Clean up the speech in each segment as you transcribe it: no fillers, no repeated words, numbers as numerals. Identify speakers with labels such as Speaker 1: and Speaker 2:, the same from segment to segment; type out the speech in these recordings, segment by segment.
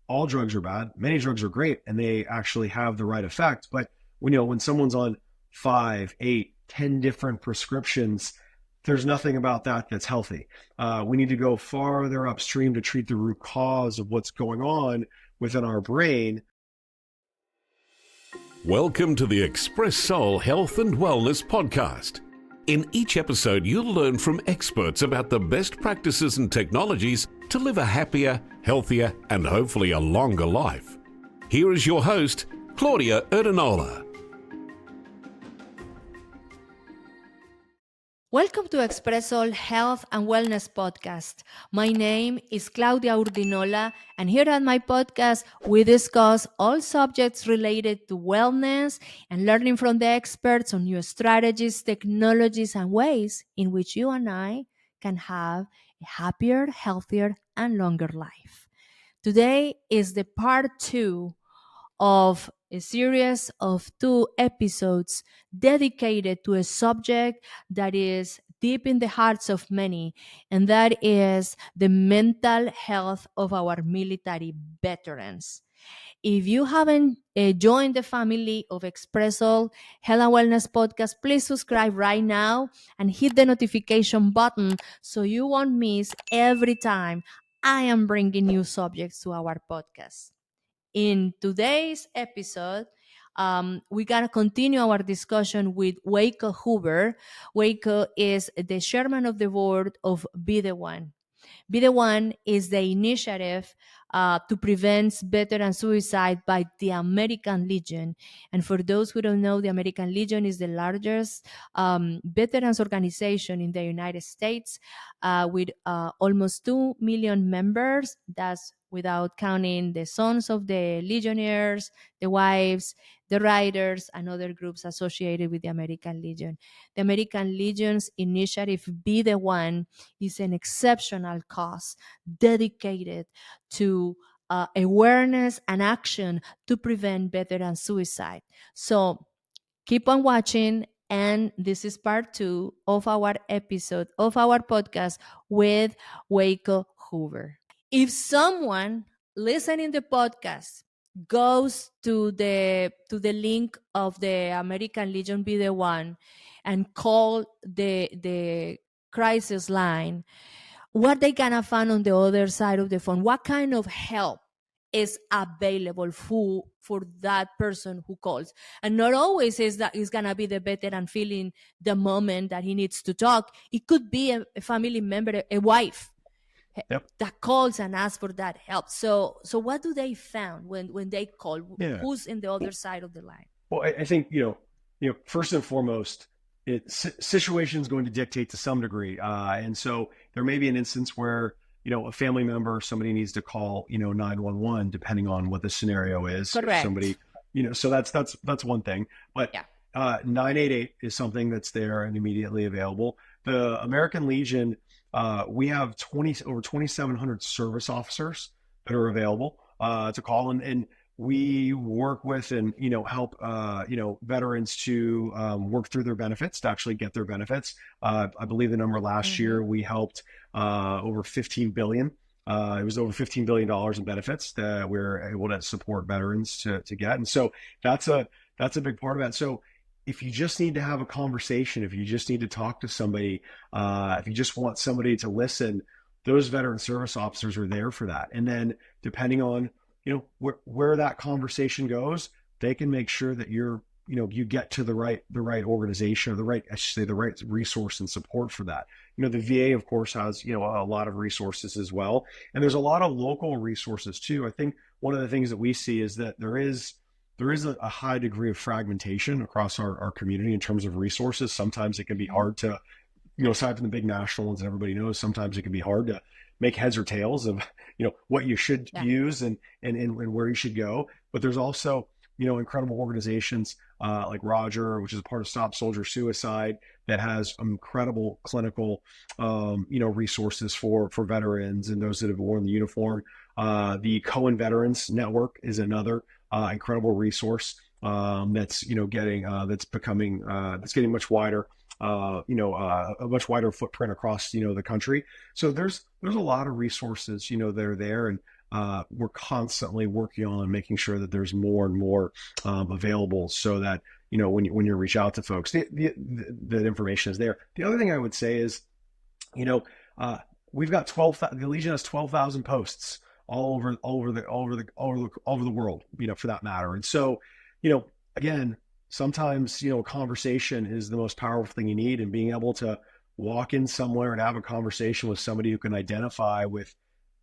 Speaker 1: all drugs are bad. Many drugs are great and they actually have the right effect. But when someone's on 5, 8, 10 different prescriptions, there's nothing about that that's healthy. We need to go farther upstream to treat the root cause of what's going on within our brain.
Speaker 2: Welcome to the Expressoul Health and Wellness Podcast. In each episode, you'll learn from experts about the best practices and technologies to live a happier, healthier, and hopefully a longer life. Here is your host, ᴄᴏꜰꜰᴇᴇ.
Speaker 3: Welcome to Expressoul Health and Wellness Podcast. My name is Claudia Urdinola, and here at my podcast, we discuss all subjects related to wellness and learning from the experts on new strategies, technologies, and ways in which you and I can have a happier, healthier, and longer life. Today is the part 2 of a series of 2 episodes dedicated to a subject that is deep in the hearts of many, and that is the mental health of our military veterans. If you haven't joined the family of Expressoul Health and Wellness Podcast, please subscribe right now and hit the notification button so you won't miss every time I am bringing new subjects to our podcast. In today's episode, we're going to continue our discussion with Waco Hoover. Waco is the chairman of the board of Be The One. Be The One is the initiative to prevent veteran suicide by the American Legion. And for those who don't know, the American Legion is the largest veterans organization in the United States with almost 2 million members. That's without counting the sons of the legionnaires, the wives, the riders, and other groups associated with the American Legion. The American Legion's initiative, Be The One, is an exceptional cause dedicated to awareness and action to prevent veteran suicide. So keep on watching, and this is part 2 of our episode of our podcast with Waco Hoover. If someone listening to the podcast goes to the link of the American Legion Be The One and call the crisis line, what they gonna find on the other side of the phone? What kind of help is available for that person who calls? And not always is that it's gonna be the veteran feeling the moment that he needs to talk. It could be a family member, a wife. Yep. That calls and asks for that help. So what do they found when they call? Yeah. Who's in the other side of the line?
Speaker 1: Well, I think first and foremost, situation is going to dictate to some degree, and so there may be an instance where a family member, somebody needs to call 911, depending on what the scenario is.
Speaker 3: Correct.
Speaker 1: Somebody so that's one thing. But yeah. 988 is something that's there and immediately available. The American Legion. We have over 2,700 service officers that are available to call, and we work with and help veterans to work through their benefits, to actually get their benefits. I believe the number last year we helped over $15 billion. It was over $15 billion in benefits that we're able to support veterans to get, and so that's a big part of that. So if you just need to have a conversation, if you just need to talk to somebody, if you just want somebody to listen, those veteran service officers are there for that. And then depending on, where that conversation goes, they can make sure that you get to the right organization, or the right resource and support for that. The VA, of course, has, a lot of resources as well. And there's a lot of local resources too. I think one of the things that we see is that there is a high degree of fragmentation across our community in terms of resources. Sometimes it can be hard to, aside from the big national ones that everybody knows, sometimes it can be hard to make heads or tails of, what you should use and where you should go. But there's also, incredible organizations like Roger, which is part of Stop Soldier Suicide, that has incredible clinical, resources for veterans and those that have worn the uniform. The Cowan Veterans Network is another incredible resource that's getting much wider, a much wider footprint across the country. So there's a lot of resources that are there, and we're constantly working on making sure that there's more and more available, so that when you reach out to folks, the information is there. The other thing I would say is, we've got the Legion has 12,000 posts all over the world, for that matter. And so, again, sometimes, a conversation is the most powerful thing you need, and being able to walk in somewhere and have a conversation with somebody who can identify with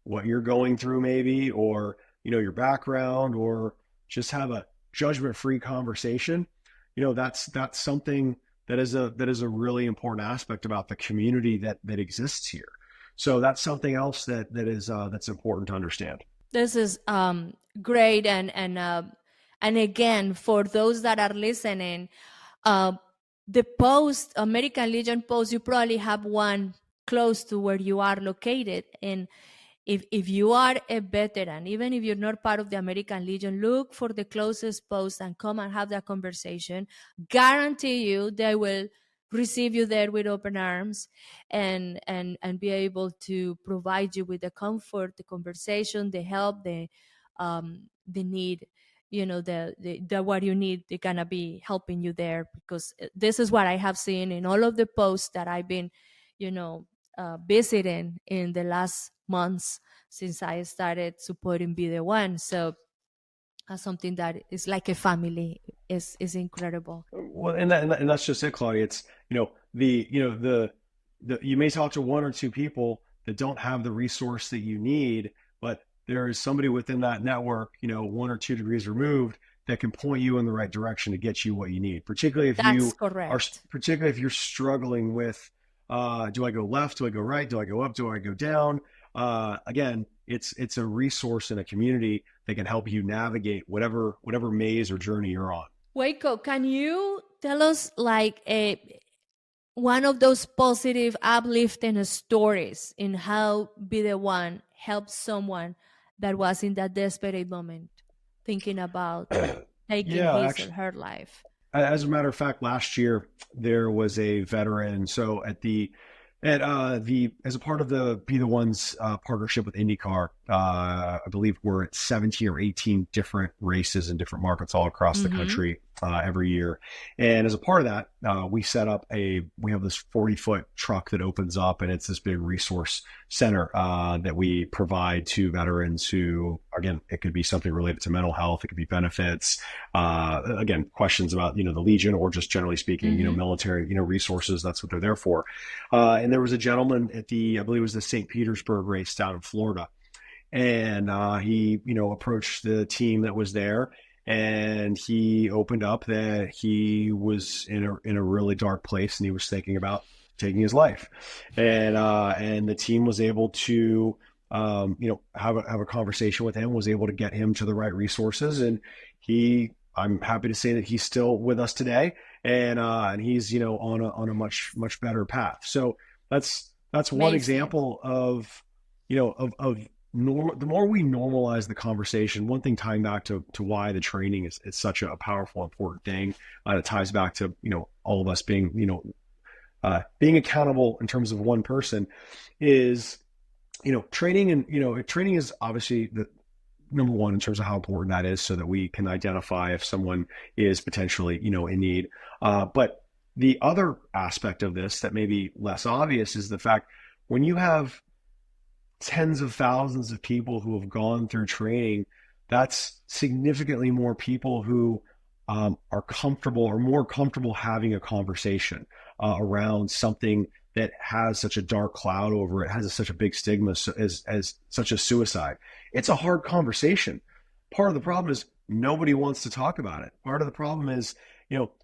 Speaker 1: what you're going through, maybe, or, your background, or just have a judgment-free conversation. That's something that is a really important aspect about the community that exists here. So that's something else that's important to understand.
Speaker 3: This is great, and again, for those that are listening, the American Legion post, you probably have one close to where you are located, and if you are a veteran, even if you're not part of the American Legion, look for the closest post and come and have that conversation. Guarantee you they will receive you there with open arms, and be able to provide you with the comfort, the conversation, the help, the need, the what you need. They're gonna be helping you there, because this is what I have seen in all of the posts that I've been, visiting in the last months since I started supporting Be The One. So something that is like a family is incredible.
Speaker 1: Well, and that's just it, Claudia. It's, you may talk to one or two people that don't have the resource that you need, but there is somebody within that network, 1 or 2 degrees removed, that can point you in the right direction to get you what you need. Particularly if you're struggling with, do I go left? Do I go right? Do I go up? Do I go down? Again, it's a resource in a community that can help you navigate whatever maze or journey you're on.
Speaker 3: Waco, can you tell us one of those positive, uplifting stories in how Be The One helped someone that was in that desperate moment, thinking about taking his or her life?
Speaker 1: As a matter of fact, last year there was a veteran. So as a part of the Be The One's partnership with IndyCar, I believe we're at 17 or 18 different races in different markets all across the country every year. And as a part of that, we have this 40-foot truck that opens up, and it's this big resource center that we provide to veterans who, again, it could be something related to mental health, it could be benefits, again, questions about, the Legion, or just generally speaking, military, resources. That's what they're there for. And there was a gentleman at I believe it was the St. Petersburg race down in Florida. And he, approached the team that was there, and he opened up that he was in a really dark place, and he was thinking about taking his life. And the team was able to, have a conversation with him, was able to get him to the right resources. And I'm happy to say that he's still with us today, and he's, on a much, much better path. So that's one example of, the more we normalize the conversation. One thing, tying back to why the training is such a powerful, important thing, it ties back to, all of us being, being accountable in terms of one person, is, training. And, training is obviously the number one in terms of how important that is, so that we can identify if someone is potentially, in need. But the other aspect of this that may be less obvious is the fact, when you have tens of thousands of people who have gone through training, that's significantly more people who are comfortable, or more comfortable, having a conversation around something that has such a dark cloud over it, has such a big stigma as such as suicide. It's a hard conversation. Part of the problem is nobody wants to talk about it. Part of the problem is,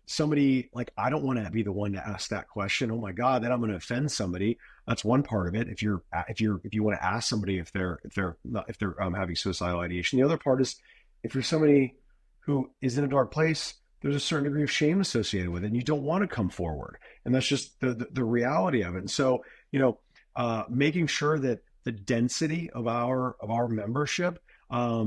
Speaker 1: somebody, like, I don't want to be the one to ask that question. Oh my God, then I'm going to offend somebody. That's one part of it. If you want to ask somebody if they're having suicidal ideation. The other part is, if you're somebody who is in a dark place, there's a certain degree of shame associated with it, and you don't want to come forward. And that's just the reality of it. And so, making sure that the density of our membership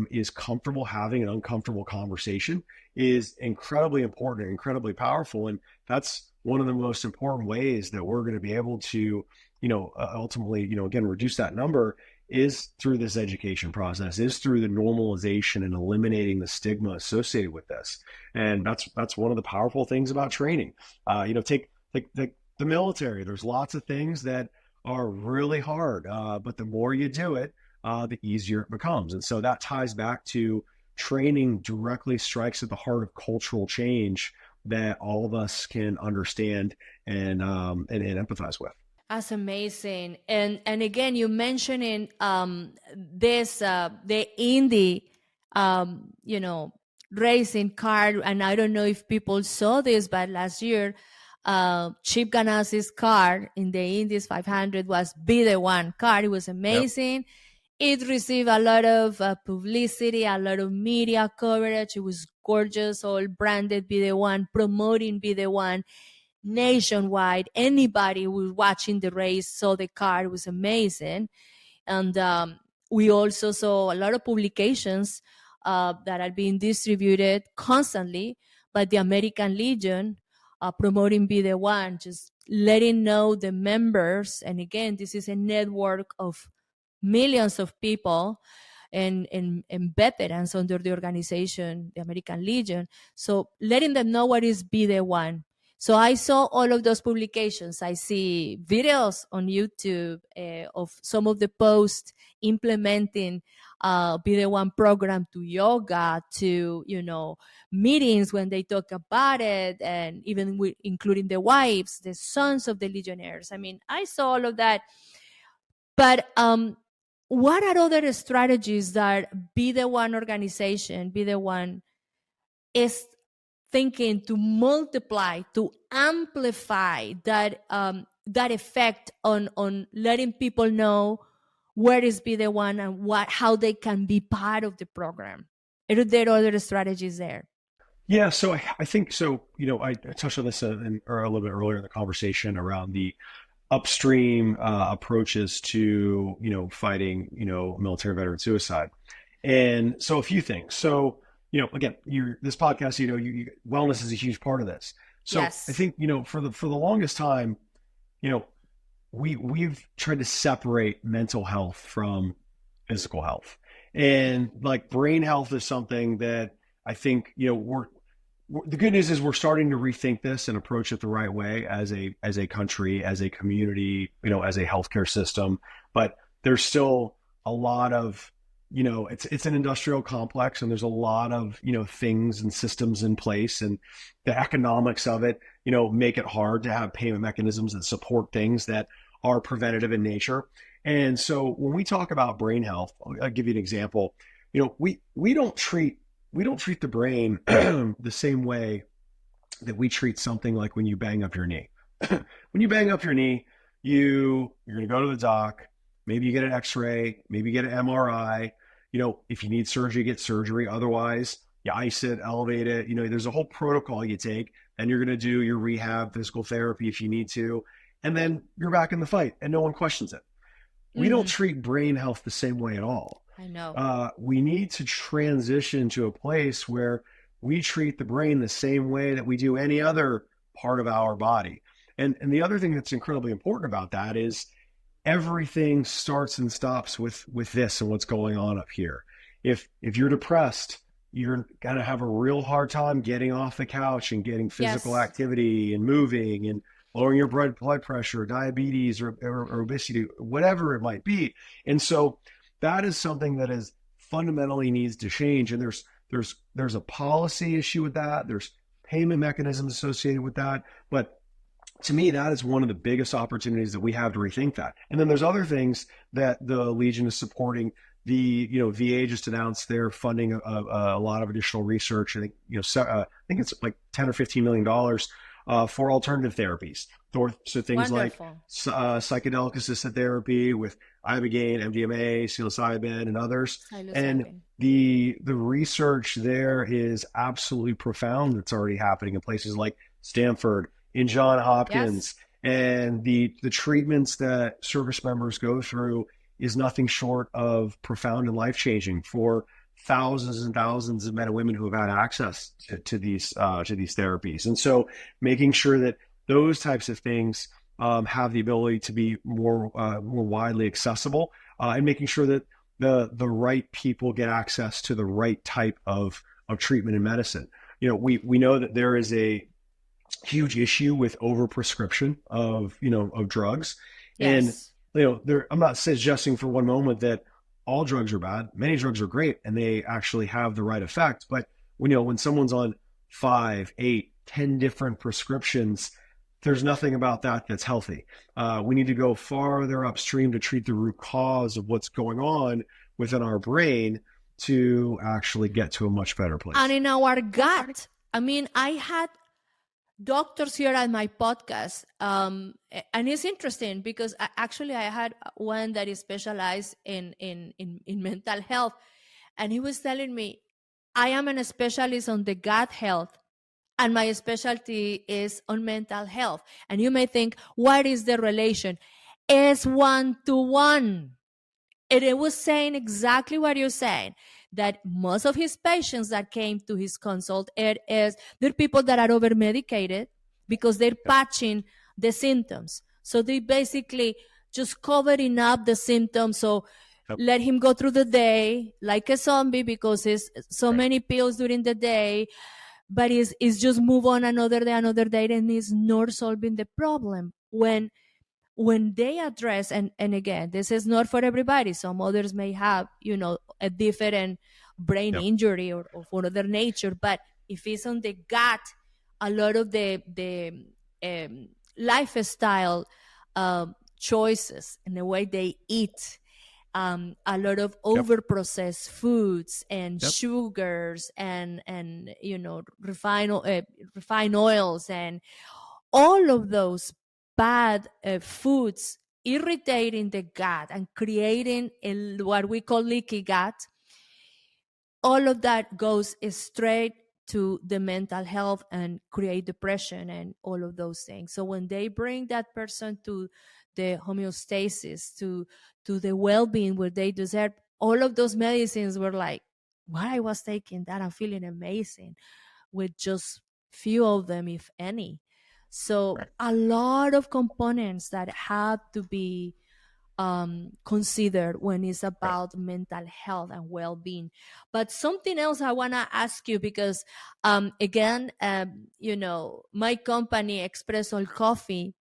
Speaker 1: is comfortable having an uncomfortable conversation is incredibly important and incredibly powerful. And that's one of the most important ways that we're going to be able to, ultimately, again, reduce that number, is through this education process, is through the normalization and eliminating the stigma associated with this. And that's one of the powerful things about training. Take the military. There's lots of things that are really hard, but the more you do it, the easier it becomes. And so that ties back to training directly strikes at the heart of cultural change that all of us can understand and empathize with.
Speaker 3: That's amazing. And again, you mentioning this the Indy racing car, and I don't know if people saw this, but last year Chip Ganassi's car in the Indy's 500 was Be The One car. It was amazing. Yep. It received a lot of publicity, a lot of media coverage. It was gorgeous, all branded Be The One, promoting Be The One nationwide. Anybody who was watching the race saw the car. It was amazing. And we also saw a lot of publications that are being distributed constantly by the American Legion, promoting Be The One, just letting know the members. And again, this is a network of millions of people and veterans under the organization, the American Legion. So letting them know what is Be The One. So I saw all of those publications. I see videos on YouTube of some of the posts implementing Be The One program to yoga, to, meetings when they talk about it, and even including the wives, the sons of the Legionnaires. I mean, I saw all of that. But what are other strategies that Be The One organization, Be The One, is thinking to multiply, to amplify that effect on letting people know where is Be The One and how they can be part of the program? Are there other strategies there?
Speaker 1: Yeah, so I think so. I touched on this a little bit earlier in the conversation around the upstream approaches to fighting military veteran suicide, and so a few things. So again, this podcast, wellness is a huge part of this. So yes. I think for the longest time, we've tried to separate mental health from physical health, and like brain health is something that I think the good news is we're starting to rethink this and approach it the right way as a country, as a community, as a healthcare system. But there's still a lot of, it's an industrial complex, and there's a lot of, things and systems in place, and the economics of it, make it hard to have payment mechanisms that support things that are preventative in nature. And so when we talk about brain health, I'll give you an example. We don't treat the brain the same way that we treat something like when you bang up your knee. When you bang up your knee, you're going to go to the doc. Maybe you get an X-ray. Maybe you get an MRI. If you need surgery, get surgery. Otherwise, you ice it, elevate it. There's a whole protocol you take. And you're going to do your rehab, physical therapy if you need to. And then you're back in the fight, and no one questions it. We don't treat brain health the same way at all.
Speaker 3: I know.
Speaker 1: We need to transition to a place where we treat the brain the same way that we do any other part of our body. And the other thing that's incredibly important about that is everything starts and stops with this and what's going on up here. If you're depressed, you're going to have a real hard time getting off the couch and getting physical activity and moving and lowering your blood pressure, diabetes or obesity, whatever it might be. And so that is something that is fundamentally needs to change. And there's a policy issue with that. There's payment mechanisms associated with that. But to me, that is one of the biggest opportunities that we have to rethink that. And then there's other things that the Legion is supporting. The VA just announced they're funding a lot of additional research. I think it's like $10 or $15 million for alternative therapies. So things Wonderful. Like psychedelic assisted therapy with ibogaine, MDMA, psilocybin, and others. And the research there is absolutely profound. That's already happening in places like Stanford, in Johns Hopkins, and the treatments that service members go through is nothing short of profound and life-changing for thousands and thousands of men and women who have had access to these therapies. And so making sure that those types of things have the ability to be more widely accessible and making sure that the right people get access to the right type of treatment and medicine. We know that there is a huge issue with overprescription of drugs.
Speaker 3: Yes.
Speaker 1: And I'm not suggesting for one moment that all drugs are bad. Many drugs are great and they actually have the right effect. But when someone's on 5, 8, 10 different prescriptions, there's nothing about that that's healthy. We need to go farther upstream to treat the root cause of what's going on within our brain to actually get to a much better place.
Speaker 3: And in our gut. I mean, I had doctors here at my podcast, and it's interesting because I had one that is specialized in mental health, and he was telling me, I am a specialist on the gut health, and my specialty is on mental health. And you may think, what is the relation? It's 1-to-1. And it was saying exactly what you're saying, that most of his patients that came to his consult, they're people that are over medicated because they're patching the symptoms. So they basically just covering up the symptoms. So let him go through the day like a zombie because it's so many pills during the day, but it's just move on another day, and it's not solving the problem. When they address, and again, this is not for everybody. Some others may have, a different brain injury or for other nature. But if it's on the gut, a lot of the lifestyle choices and the way they eat, a lot of over-processed foods and sugars and refined oils and all of those bad foods irritating the gut and creating what we call leaky gut, all of that goes straight to the mental health and create depression and all of those things. So when they bring that person to the homeostasis, to the well-being where they deserve, all of those medicines were like, why I was taking that, I'm feeling amazing with just few of them, if any. So a lot of components that have to be considered when it's about mental health and well-being. But something else I want to ask you, because again, my company, Expressoul Coffee,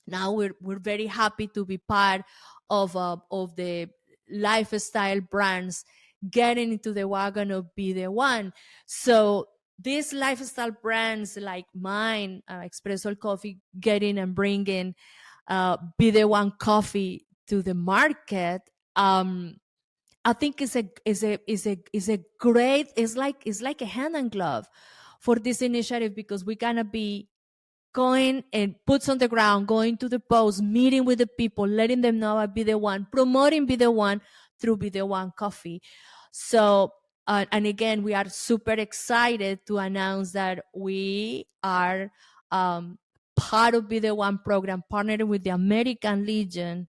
Speaker 3: now we're very happy to be part of the lifestyle brands getting into the wagon of Be The One. So these lifestyle brands like mine, Expressoul Coffee, getting and bringing Be The One coffee to the market, I think is a great, it's like a hand and glove for this initiative, because we're gonna be going and boots on the ground, going to the post, meeting with the people, letting them know about Be The One, promoting Be The One through Be The One coffee. So, and again, we are super excited to announce that we are part of Be The One program, partnering with the American Legion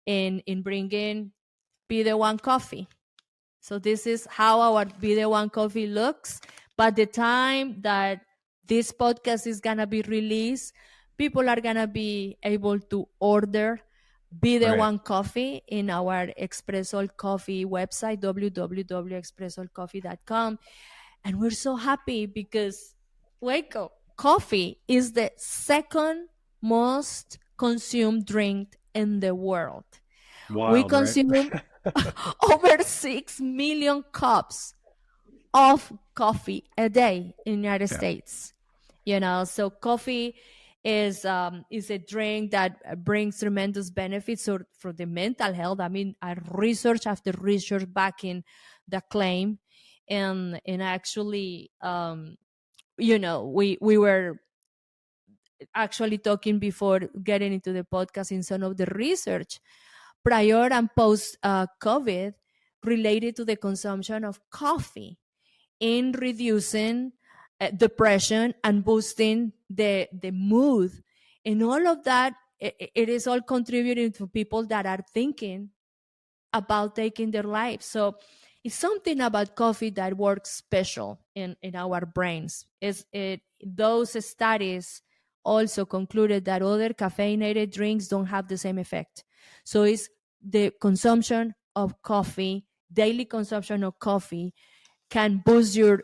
Speaker 3: in bringing Be The One coffee. So this is how our Be The One coffee looks. By the time that this podcast is going to be released, people are going to be able to order Be The One coffee in our Expressoul Coffee website, www.expressoulcoffee.com. And we're so happy because Waco coffee is the second most consumed drink in the world.
Speaker 1: Wild,
Speaker 3: we consume over 6 million cups of coffee a day in the United States. So coffee is a drink that brings tremendous benefits for the mental health. I mean, research after research backing the claim, and actually, we were actually talking before getting into the podcast in some of the research prior and post COVID related to the consumption of coffee in reducing depression and boosting the mood. And all of that, it is all contributing to people that are thinking about taking their lives. So it's something about coffee that works special in our brains. Those studies also concluded that other caffeinated drinks don't have the same effect. So it's the consumption of coffee, daily consumption of coffee, can boost your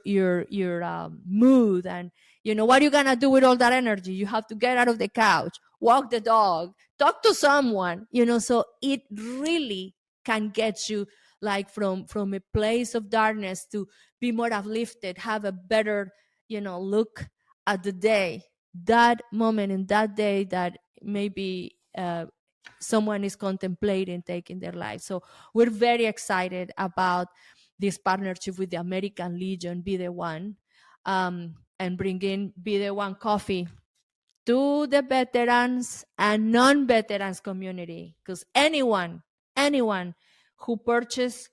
Speaker 3: mood. And what are you gonna do with all that energy? You have to get out of the couch, walk the dog, talk to someone, so it really can get you like from a place of darkness to be more uplifted, have a better look at the day, that moment in that day that maybe someone is contemplating taking their life. So we're very excited about this partnership with the American Legion, Be The One, and bringing Be The One coffee to the veterans and non-veterans community, because anyone who purchase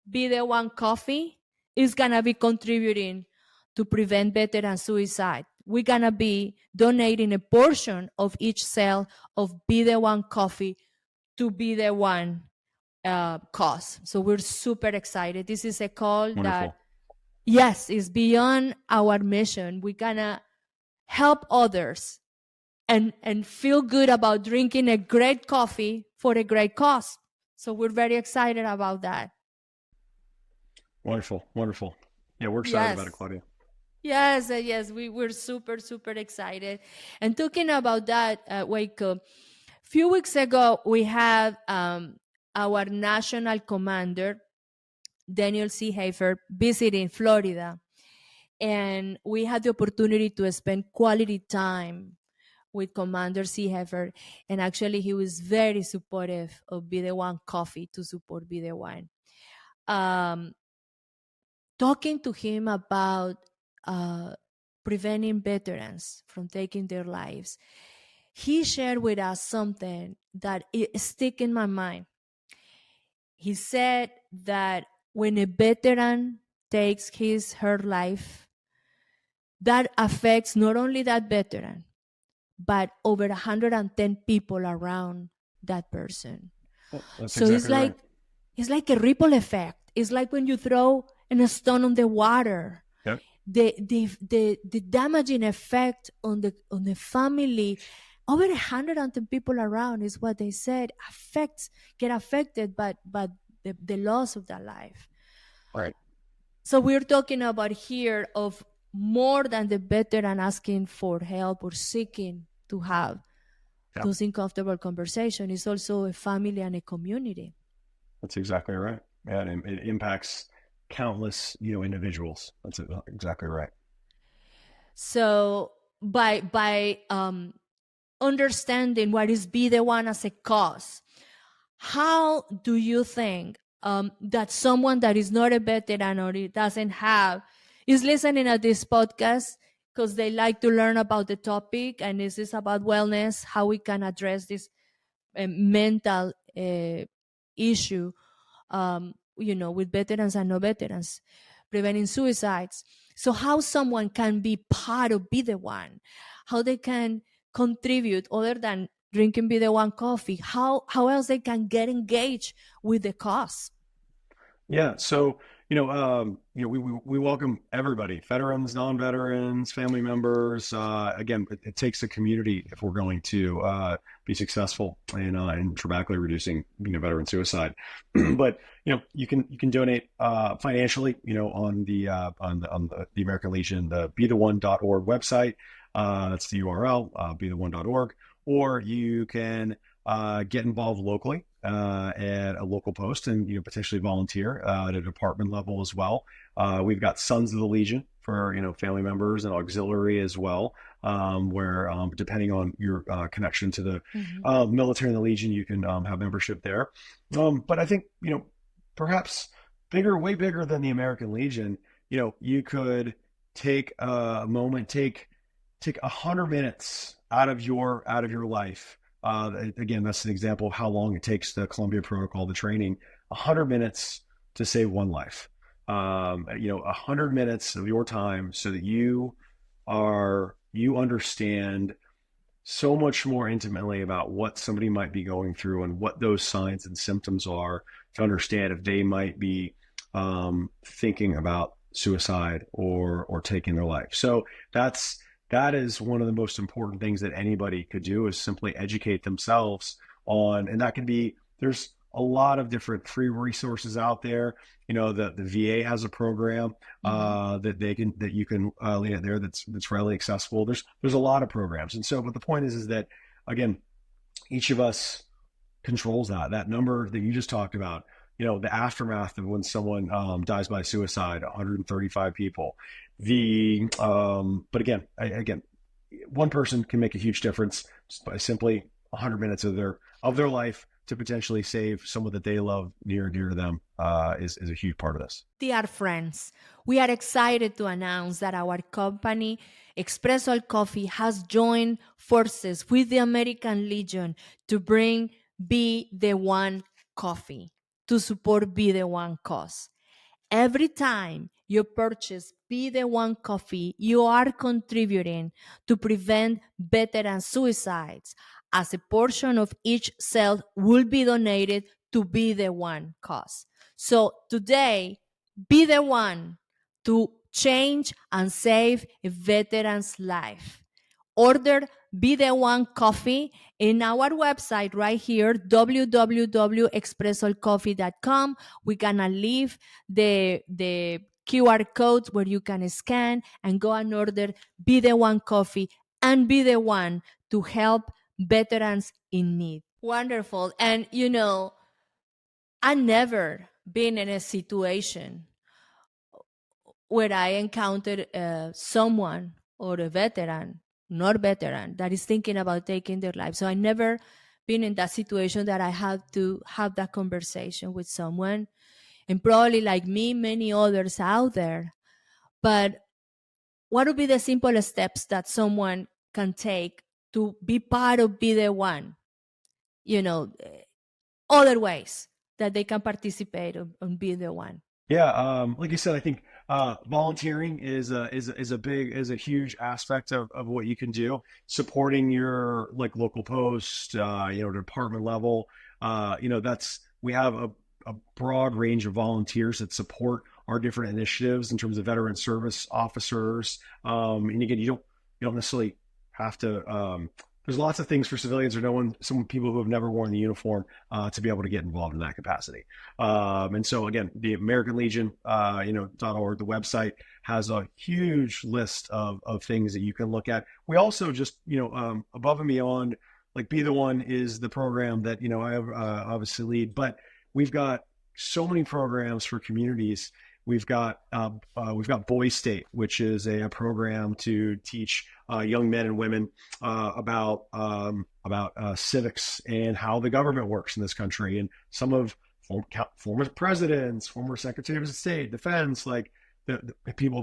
Speaker 3: Be The One coffee is gonna be contributing to prevent veteran suicide. We're gonna be donating a portion of each sale of Be The One coffee to Be The One cause. So we're super excited. This is a call
Speaker 1: Wonderful.
Speaker 3: that, yes, is beyond our mission. We're gonna help others and feel good about drinking a great coffee for a great cause. So we're very excited about that.
Speaker 1: Wonderful. Yeah, we're excited about it, Claudia.
Speaker 3: Yes, we're super, super excited. And talking about that, Waco, a few weeks ago, we had our national commander, Daniel C. Hafer, visiting Florida. And we had the opportunity to spend quality time with Commander C. Hafer. And actually, he was very supportive of Be The One coffee, to support Be The One. Talking to him about preventing veterans from taking their lives, he shared with us something that it stuck in my mind. He said that when a veteran takes her life, that affects not only that veteran, but over 110 people around that person.
Speaker 1: Well, that's
Speaker 3: so
Speaker 1: exactly
Speaker 3: it's like a ripple effect. It's like when you throw a stone on the water.
Speaker 1: Yep.
Speaker 3: The damaging effect on the family, over 110 people around, is what they said, get affected by the loss of their life.
Speaker 1: Right.
Speaker 3: So we're talking about here of more than the veteran asking for help or seeking to have those uncomfortable conversations. It's also a family and a community.
Speaker 1: That's exactly right. Yeah, and it impacts countless individuals. That's exactly right.
Speaker 3: So by understanding what is Be The One as a cause, how do you think that someone that is not a veteran or is listening at this podcast because they like to learn about the topic, and this is about wellness, how we can address this mental issue, with veterans and no veterans, preventing suicides. So how someone can be part of Be The One, how they can contribute other than drinking Be The One coffee, how else they can get engaged with the cause.
Speaker 1: Yeah. So, we welcome everybody, veterans, non-veterans, family members. Again, it takes a community if we're going to be successful in dramatically reducing, veteran suicide. But, you can donate financially, on the American Legion, the BeTheOne.org website. That's the URL, BeTheOne.org, or you can get involved locally at a local post and potentially volunteer at a department level as well. We've got Sons of the Legion for family members and auxiliary as well, where depending on your connection to the military and the Legion, you can have membership there. But I think perhaps way bigger than the American Legion, you could take a moment, take 100 minutes out of your life. Again, that's an example of how long it takes the Columbia Protocol, the training, 100 minutes to save one life. 100 minutes of your time so that you understand so much more intimately about what somebody might be going through and what those signs and symptoms are, to understand if they might be thinking about suicide or taking their life. So that is one of the most important things that anybody could do, is simply educate themselves on, and that can be, there's a lot of different free resources out there. The VA has a program that you can lean at there that's readily accessible. There's a lot of programs, and so but the point is that again, each of us controls that number that you just talked about. The aftermath of when someone dies by suicide, 135 people. But again, one person can make a huge difference just by simply 100 minutes of their life to potentially save someone that they love near and dear to them is a huge part of this.
Speaker 3: Dear friends, we are excited to announce that our company, Expressoul Coffee, has joined forces with the American Legion to bring Be the One Coffee to support Be the One cause. Every time you purchase Be the One Coffee, you are contributing to prevent veteran suicides, as a portion of each sale will be donated to Be the One cause. So today, be the one to change and save a veteran's life. Order Be the One Coffee in our website right here, www.expressoulcoffee.com. We're going to leave the QR codes where you can scan and go and order Be the One Coffee and be the one to help veterans in need. Wonderful. And I've never been in a situation where I encountered someone or a veteran, not veteran, that is thinking about taking their life. So I never been in that situation that I had to have that conversation with someone, and probably like me, many others out there. But what would be the simple steps that someone can take to be part of Be the One? Other ways that they can participate on Be the One.
Speaker 1: Yeah, like you said, I think volunteering is a huge aspect of what you can do. Supporting your local post, department level. We have a broad range of volunteers that support our different initiatives in terms of veteran service officers. And again, you don't necessarily have to. There's lots of things for civilians or some people who have never worn the uniform to be able to get involved in that capacity. And so again, the American Legion, .org, the website has a huge list of things that you can look at. We also just, above and beyond, like Be the One is the program that, I obviously lead, but we've got so many programs for communities. We've got Boy State, which is a program to teach young men and women about civics and how the government works in this country. And some of former presidents, former secretaries of state, defense, like the people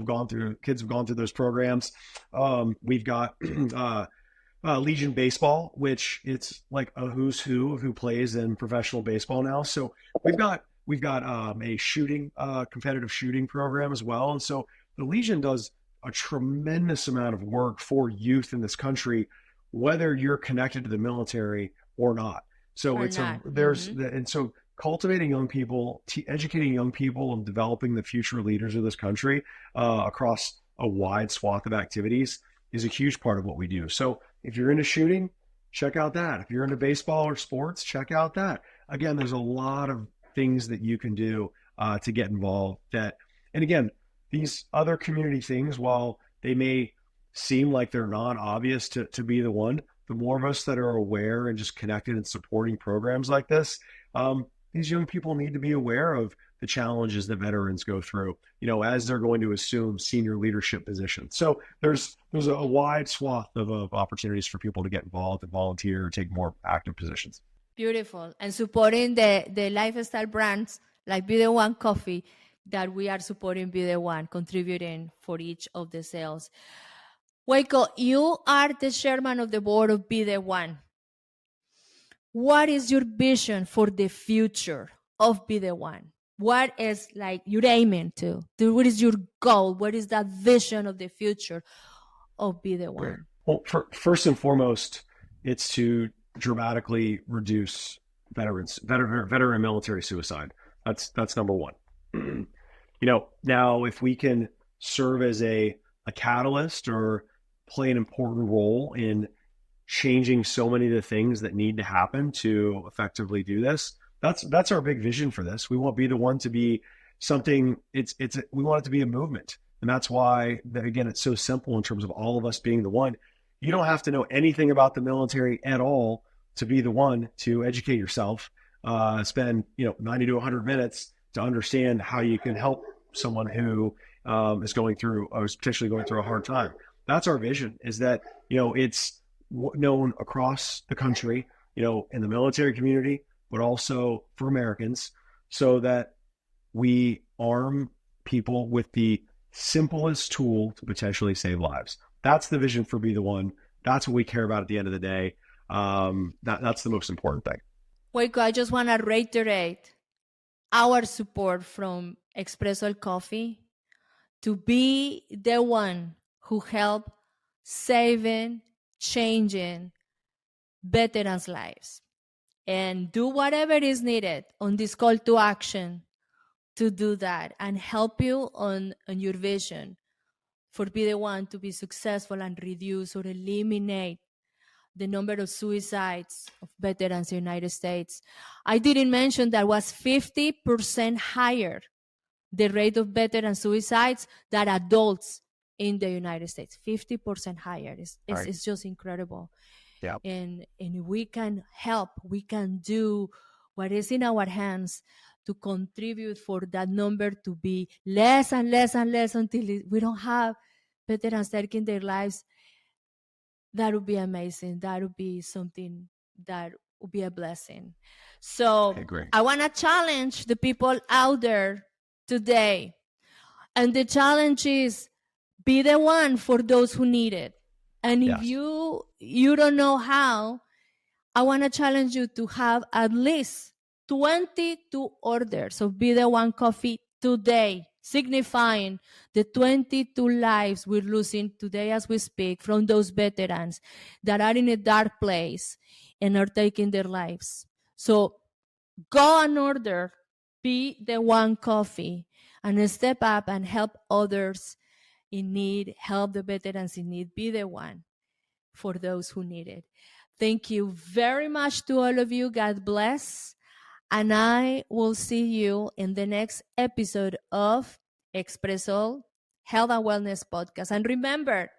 Speaker 1: kids have gone through those programs. We've got Legion Baseball, which it's like a who's who of who plays in professional baseball now. So we've got a competitive shooting program as well. And so the Legion does a tremendous amount of work for youth in this country, whether you're connected to the military or not. So and so cultivating young people, educating young people, and developing the future leaders of this country across a wide swath of activities is a huge part of what we do. So if you're into shooting, check out that. If you're into baseball or sports, check out that. Again, there's a lot of things that you can do to get involved. And again, these other community things, while they may seem like they're not obvious to Be the One, the more of us that are aware and just connected and supporting programs like this, these young people need to be aware of the challenges that veterans go through, as they're going to assume senior leadership positions. So there's a wide swath of opportunities for people to get involved and volunteer or take more active positions.
Speaker 3: Beautiful. And supporting the lifestyle brands like Be the One Coffee that we are supporting Be the One, contributing for each of the sales. Waco, you are the chairman of the board of Be the One. What is your vision for the future of Be the One? What is you're aiming to? What is your goal? What is that vision of the future of Be the One?
Speaker 1: Well, first and foremost, it's to dramatically reduce veteran military suicide. That's number one. Now if we can serve as a catalyst or play an important role in changing so many of the things that need to happen to effectively do this, that's our big vision for this. We want Be the One to be something. We want it to be a movement, and that's why again it's so simple in terms of all of us being the one. You don't have to know anything about the military at all to be the one to educate yourself. Spend 90 to 100 minutes to understand how you can help someone who is going through or is potentially going through a hard time. That's our vision. Is that it's known across the country, in the military community, but also for Americans, so that we arm people with the simplest tool to potentially save lives. That's the vision for Be the One. That's what we care about at the end of the day. That's the most important thing.
Speaker 3: Waco, I just want to reiterate our support from Expressoul Coffee to be the one who help saving, changing veterans' lives, and do whatever is needed on this call to action to do that and help you on your vision for Be the One to be successful and reduce or eliminate the number of suicides of veterans in the United States. I didn't mention that was 50% higher, the rate of veteran suicides, than adults in the United States. 50% higher. It's just incredible.
Speaker 1: Yeah.
Speaker 3: And we can help. We can do what is in our hands to contribute for that number to be less and less and less until we don't have veterans taking their lives. That would be amazing. That would be something that would be a blessing. So I want to challenge the people out there today. And the challenge is be the one for those who need it. And if you don't know how, I want to challenge you to have at least 22 orders of Be the One coffee today, signifying the 22 lives we're losing today as we speak from those veterans that are in a dark place and are taking their lives. So go and order Be the One coffee and step up and help others in need, help the veterans in need. Be the one for those who need it. Thank you very much to all of you. God bless. And I will see you in the next episode of Expressoul Health and Wellness Podcast. And remember,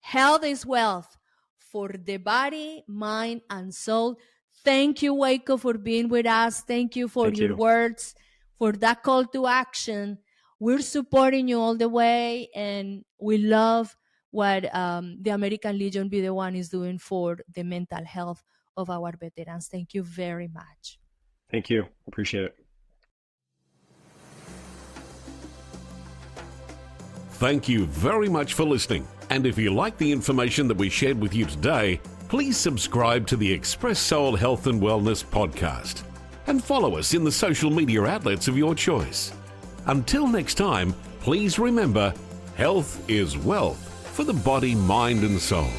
Speaker 3: health is wealth for the body, mind, and soul. Thank you, Waco, for being with us. Thank you for your words, for that call to action. We're supporting you all the way, and we love what the American Legion Be the One is doing for the mental health of our veterans. Thank you very much.
Speaker 1: Thank you. Appreciate it.
Speaker 2: Thank you very much for listening. And if you like the information that we shared with you today, please subscribe to the Expressoul Health and Wellness Podcast and follow us in the social media outlets of your choice. Until next time, please remember, health is wealth for the body, mind, and soul.